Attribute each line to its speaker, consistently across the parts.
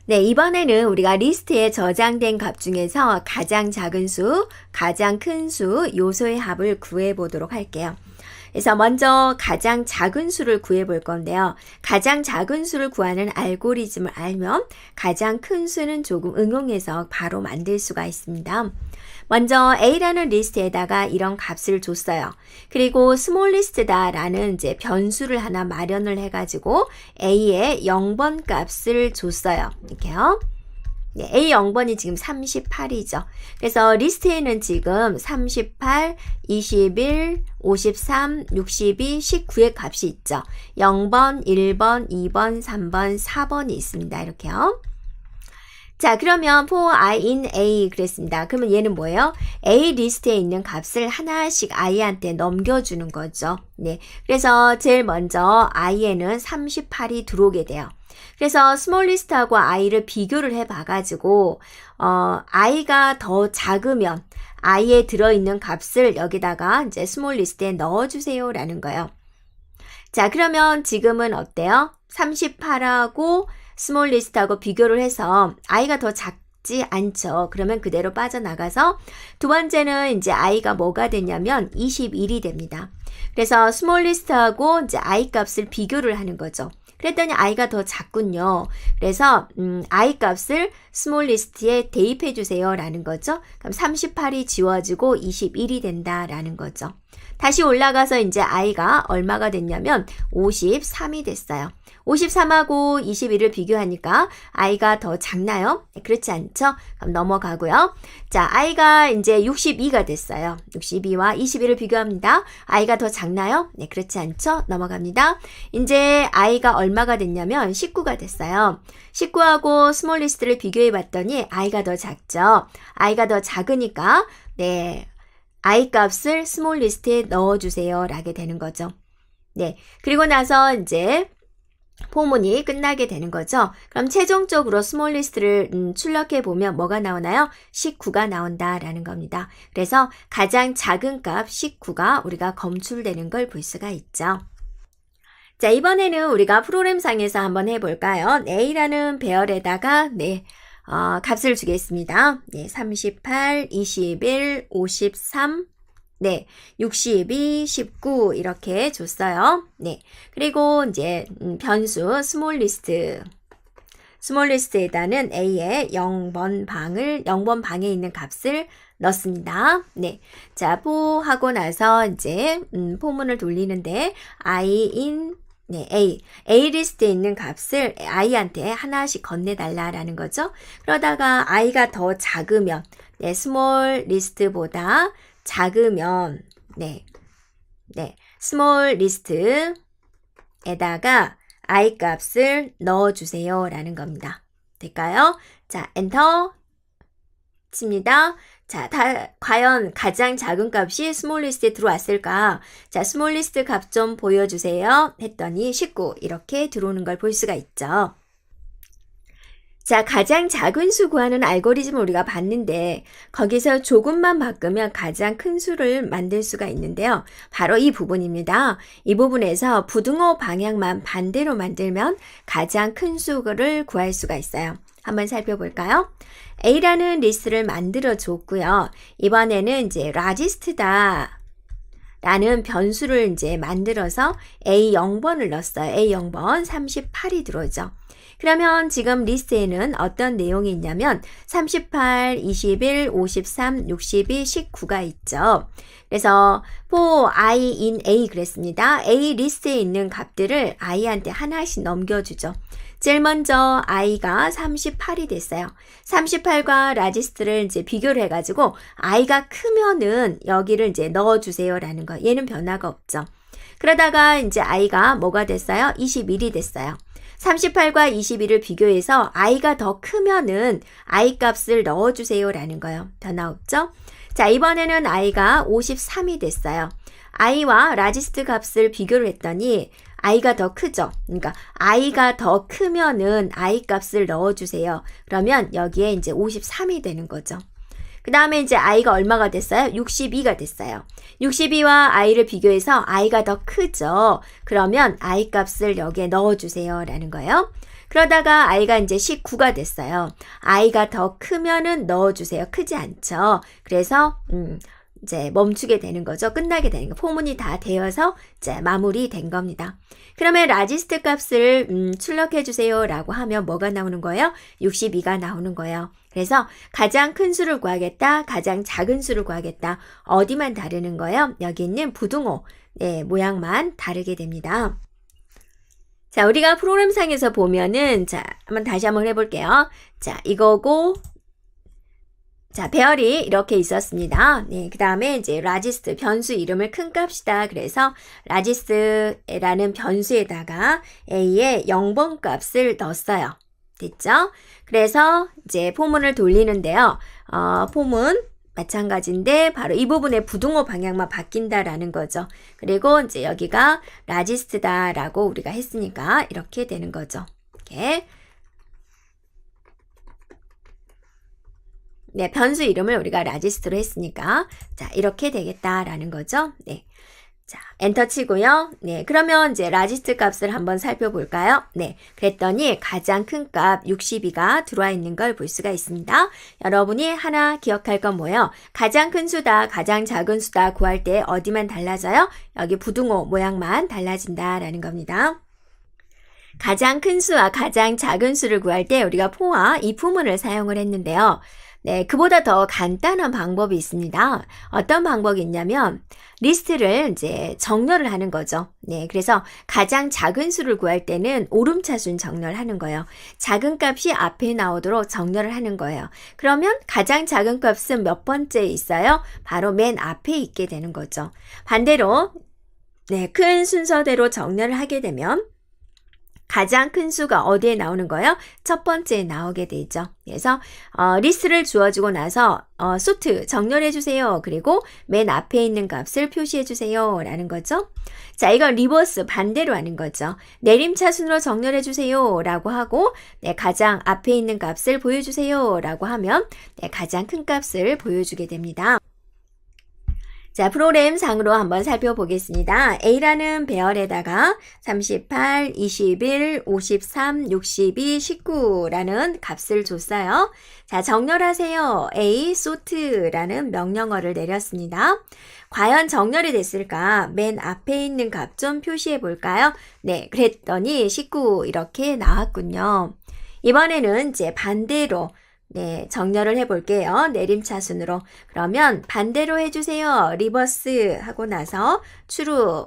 Speaker 1: 네, 이번에는 우리가 리스트에 저장된 값 중에서 가장 작은 수, 가장 큰 수, 요소의 합을 구해 보도록 할게요. 그래서 먼저 가장 작은 수를 구해 볼 건데요. 가장 작은 수를 구하는 알고리즘을 알면 가장 큰 수는 조금 응용해서 바로 만들 수가 있습니다. 먼저 A라는 리스트에다가 이런 값을 줬어요. 그리고 스몰리스트다 라는 이제 변수를 하나 마련을 해가지고 A에 0번 값을 줬어요. 이렇게요. 네, A 0번이 지금 38이죠. 그래서 리스트에는 지금 38, 21, 53, 62, 19의 값이 있죠. 0번, 1번, 2번, 3번, 4번이 있습니다. 이렇게요. 자, 그러면 for i in A 그랬습니다. 그러면 얘는 뭐예요? A 리스트에 있는 값을 하나씩 i한테 넘겨주는 거죠. 네, 그래서 제일 먼저 i에는 38이 들어오게 돼요. 그래서 스몰 리스트하고 i를 비교를 해봐가지고 i가 더 작으면 i에 들어있는 값을 여기다가 이제 스몰 리스트에 넣어주세요라는 거예요. 자, 그러면 지금은 어때요? 38하고 스몰 리스트하고 비교를 해서 i가 더 작지 않죠. 그러면 그대로 빠져나가서 두 번째는 이제 i가 뭐가 되냐면 21이 됩니다. 그래서 스몰 리스트하고 이제 i 값을 비교를 하는 거죠. 그랬더니 i가 더 작군요. 그래서 i 값을 스몰 리스트에 대입해 주세요 라는 거죠. 그럼 38이 지워지고 21이 된다라는 거죠. 다시 올라가서 이제 i가 얼마가 됐냐면 53이 됐어요. 53하고 21을 비교하니까 i가 더 작나요? 네, 그렇지 않죠? 그럼 넘어가고요. 자, i가 이제 62가 됐어요. 62와 21을 비교합니다. i가 더 작나요? 네, 그렇지 않죠? 넘어갑니다. 이제 i가 얼마가 됐냐면 19가 됐어요. 19하고 스몰 리스트를 비교해 봤더니 i가 더 작죠? i가 더 작으니까 네, i 값을 스몰 리스트에 넣어주세요 라게 되는 거죠. 네, 그리고 나서 이제 포문이 끝나게 되는 거죠. 그럼 최종적으로 스몰 리스트를 출력해 보면 뭐가 나오나요? 19가 나온다라는 겁니다. 그래서 가장 작은 값 19가 우리가 검출되는 걸 볼 수가 있죠. 자, 이번에는 우리가 프로그램상에서 한번 해볼까요? A라는 배열에다가 값을 주겠습니다. 네, 38, 21, 53, 네, 62, 19 이렇게 줬어요. 네, 그리고 이제 변수 스몰 리스트에다는 A의 0번 방에 있는 값을 넣습니다. 네, 자, 하고 나서 이제 포문을 돌리는데 i in A 리스트에 있는 값을 i한테 하나씩 건네달라라는 거죠. 그러다가 i가 더 작으면 스몰 리스트보다 작으면 스몰 리스트에다가 i 값을 넣어주세요 라는 겁니다. 될까요? 자, 엔터 칩니다. 자, 과연 가장 작은 값이 스몰 리스트에 들어왔을까? 자, 스몰 리스트 값 좀 보여주세요 했더니 19 이렇게 들어오는 걸 볼 수가 있죠. 자, 가장 작은 수 구하는 알고리즘을 우리가 봤는데 거기서 조금만 바꾸면 가장 큰 수를 만들 수가 있는데요. 바로 이 부분입니다. 이 부분에서 부등호 방향만 반대로 만들면 가장 큰 수를 구할 수가 있어요. 한번 살펴볼까요? A라는 리스트를 만들어 줬고요. 이번에는 이제 라지스트다 라는 변수를 이제 만들어서 A0번을 넣었어요. A0번 38이 들어오죠. 그러면 지금 리스트에는 어떤 내용이 있냐면 38, 21, 53, 62, 19가 있죠. 그래서 for i in A 그랬습니다. A 리스트에 있는 값들을 i한테 하나씩 넘겨주죠. 제일 먼저 i가 38이 됐어요. 38과 라지스트를 이제 비교를 해가지고 i가 크면은 여기를 이제 넣어주세요라는 거. 얘는 변화가 없죠. 그러다가 이제 i가 뭐가 됐어요? 21이 됐어요. 38과 21을 비교해서 i가 더 크면은 i 값을 넣어주세요라는 거예요. 변화 없죠? 자, 이번에는 i가 53이 됐어요. i와 라지스트 값을 비교를 했더니 i가 더 크죠. 그러니까 i가 더 크면은 i 값을 넣어주세요. 그러면 여기에 이제 53이 되는 거죠. 그 다음에 이제 i가 얼마가 됐어요? 62가 됐어요. 62와 i를 비교해서 i가 더 크죠. 그러면 i 값을 여기에 넣어주세요 라는 거예요. 그러다가 i가 이제 19가 됐어요. i가 더 크면은 넣어주세요. 크지 않죠. 그래서 이제 멈추게 되는 거죠. 끝나게 되는 거. 포문이 다 되어서 이제 마무리된 겁니다. 그러면 라지스트 값을 출력해 주세요 라고 하면 뭐가 나오는 거예요? 62가 나오는 거예요. 그래서 가장 큰 수를 구하겠다, 가장 작은 수를 구하겠다. 어디만 다르는 거예요? 여기 있는 부등호 모양만 다르게 됩니다. 자, 우리가 프로그램상에서 보면은 자, 다시 한번 해볼게요. 자, 이거고 자, 배열이 이렇게 있었습니다. 네, 그 다음에 이제 라지스트 변수 이름을 큰 값이다. 그래서 라지스트라는 변수에다가 a의 0번 값을 넣었어요. 됐죠? 그래서 이제 포문을 돌리는데요. 포문 마찬가지인데 바로 이 부분의 부등호 방향만 바뀐다라는 거죠. 그리고 이제 여기가 라지스트다라고 우리가 했으니까 이렇게 되는 거죠. 이렇게. 네, 변수 이름을 우리가 라지스트로 했으니까 자, 이렇게 되겠다라는 거죠. 네. 자, 엔터 치고요. 네, 그러면 이제 라지스트 값을 한번 살펴볼까요? 네, 그랬더니 가장 큰 값 62가 들어와 있는 걸 볼 수가 있습니다. 여러분이 하나 기억할 건 뭐예요? 가장 큰 수다, 가장 작은 수다 구할 때 어디만 달라져요? 여기 부등호 모양만 달라진다라는 겁니다. 가장 큰 수와 가장 작은 수를 구할 때 우리가 포와 이 부문을 사용을 했는데요. 네, 그보다 더 간단한 방법이 있습니다. 어떤 방법이 있냐면 리스트를 이제 정렬을 하는 거죠. 네, 그래서 가장 작은 수를 구할 때는 오름차순 정렬하는 거예요. 작은 값이 앞에 나오도록 정렬을 하는 거예요. 그러면 가장 작은 값은 몇 번째에 있어요? 바로 맨 앞에 있게 되는 거죠. 반대로 네, 큰 순서대로 정렬을 하게 되면 가장 큰 수가 어디에 나오는 거예요? 첫 번째에 나오게 되죠. 그래서 리스트를 주어주고 나서 소트 정렬해 주세요. 그리고 맨 앞에 있는 값을 표시해 주세요 라는 거죠. 자, 이건 리버스 반대로 하는 거죠. 내림차순으로 정렬해 주세요 라고 하고 네, 가장 앞에 있는 값을 보여주세요 라고 하면 네, 가장 큰 값을 보여주게 됩니다. 자, 프로그램 상으로 한번 살펴보겠습니다. A라는 배열에다가 38, 21, 53, 62, 19라는 값을 줬어요. 자, 정렬하세요. A, sort라는 명령어를 내렸습니다. 과연 정렬이 됐을까? 맨 앞에 있는 값 좀 표시해 볼까요? 네, 그랬더니 19 이렇게 나왔군요. 이번에는 이제 반대로 네, 정렬을 해볼게요. 내림차순으로. 그러면 반대로 해주세요. 리버스 하고 나서 true.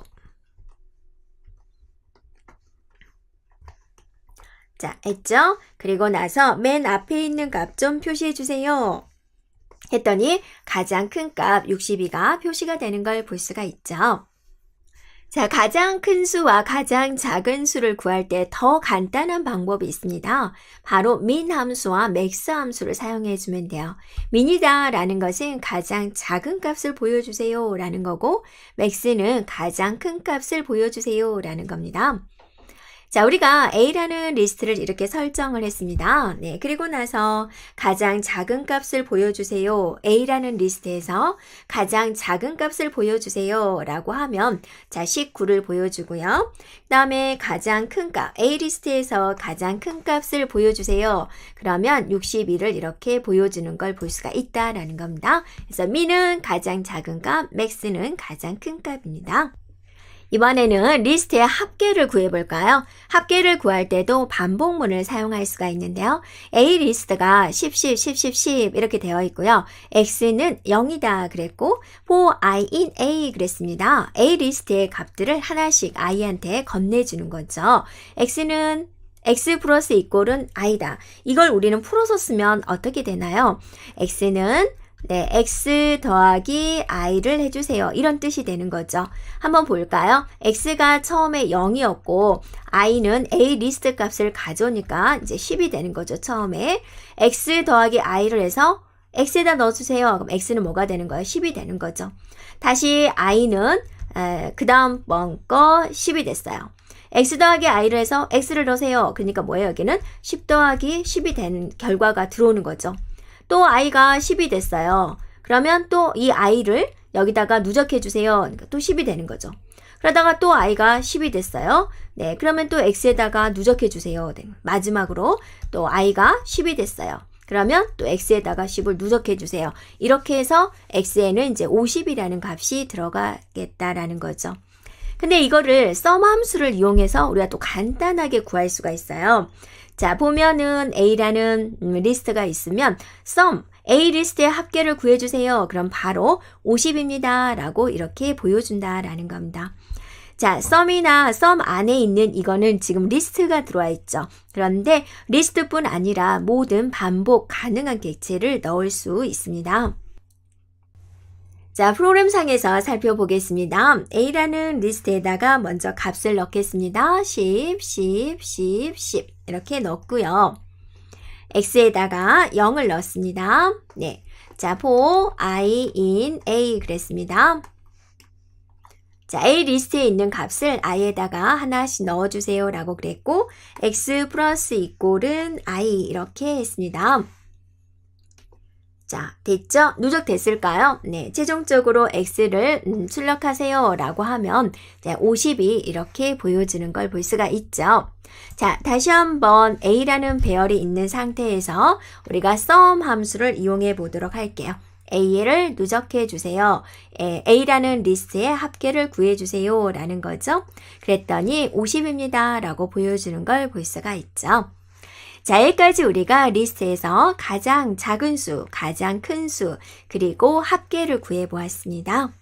Speaker 1: 자, 했죠? 그리고 나서 맨 앞에 있는 값 좀 표시해주세요. 했더니 가장 큰 값 62가 표시가 되는 걸 볼 수가 있죠. 자, 가장 큰 수와 가장 작은 수를 구할 때 더 간단한 방법이 있습니다. 바로 min 함수와 max 함수를 사용해 주면 돼요. min이다 라는 것은 가장 작은 값을 보여주세요 라는 거고 max는 가장 큰 값을 보여주세요 라는 겁니다. 자, 우리가 A라는 리스트를 이렇게 설정을 했습니다. 네, 그리고 나서 가장 작은 값을 보여주세요. A라는 리스트에서 가장 작은 값을 보여주세요. 라고 하면 자, 19를 보여주고요. 그 다음에 가장 큰 값, A 리스트에서 가장 큰 값을 보여주세요. 그러면 62를 이렇게 보여주는 걸 볼 수가 있다라는 겁니다. 그래서 min은 가장 작은 값, max는 가장 큰 값입니다. 이번에는 리스트의 합계를 구해볼까요? 합계를 구할 때도 반복문을 사용할 수가 있는데요. A 리스트가 10, 10, 10, 10, 10 이렇게 되어 있고요. X는 0이다 그랬고 for I in A 그랬습니다. A 리스트의 값들을 하나씩 I한테 건네주는 거죠. X는 X 플러스 이꼴은 I다. 이걸 우리는 풀어서 쓰면 어떻게 되나요? X는 네, x 더하기 i를 해주세요. 이런 뜻이 되는 거죠. 한번 볼까요? x가 처음에 0이었고 i는 a 리스트 값을 가져오니까 이제 10이 되는 거죠. 처음에 x 더하기 i를 해서 x에다 넣어주세요. 그럼 x는 뭐가 되는 거예요? 10이 되는 거죠. 다시 i는 그 다음 번 거 10이 됐어요. x 더하기 i를 해서 x를 넣으세요. 그러니까 뭐예요? 여기는 10 더하기 10이 된 결과가 들어오는 거죠. 또 i가 10이 됐어요. 그러면 또 이 i를 여기다가 누적해 주세요. 그러니까 또 10이 되는 거죠. 그러다가 또 i가 10이 됐어요. 네, 그러면 또 x에다가 누적해 주세요. 네, 마지막으로 또 i가 10이 됐어요. 그러면 또 x에다가 10을 누적해 주세요. 이렇게 해서 x에는 이제 50이라는 값이 들어가겠다라는 거죠. 근데 이거를 sum 함수를 이용해서 우리가 또 간단하게 구할 수가 있어요. 자, 보면은 A라는 리스트가 있으면 sum, A 리스트의 합계를 구해주세요. 그럼 바로 50입니다. 라고 이렇게 보여준다라는 겁니다. 자, sum이나 sum 안에 있는 이거는 지금 리스트가 들어와 있죠. 그런데 리스트뿐 아니라 모든 반복 가능한 객체를 넣을 수 있습니다. 자, 프로그램상에서 살펴보겠습니다. A라는 리스트에다가 먼저 값을 넣겠습니다. 10, 10, 10, 10 이렇게 넣고요. X에다가 0을 넣습니다. 네, 자, for I in A 그랬습니다. 자, A 리스트에 있는 값을 i에다가 하나씩 넣어주세요 라고 그랬고 x 플러스 이꼴은 i 이렇게 했습니다. 자, 됐죠? 누적됐을까요? 네, 최종적으로 x를 출력하세요 라고 하면 50이 이렇게 보여지는 걸 볼 수가 있죠. 자, 다시 한번 a라는 배열이 있는 상태에서 우리가 sum 함수를 이용해 보도록 할게요. A를 누적해 주세요. A라는 리스트의 합계를 구해 주세요 라는 거죠. 그랬더니 50입니다 라고 보여주는 걸 볼 수가 있죠. 자, 여기까지 우리가 리스트에서 가장 작은 수, 가장 큰 수, 그리고 합계를 구해 보았습니다.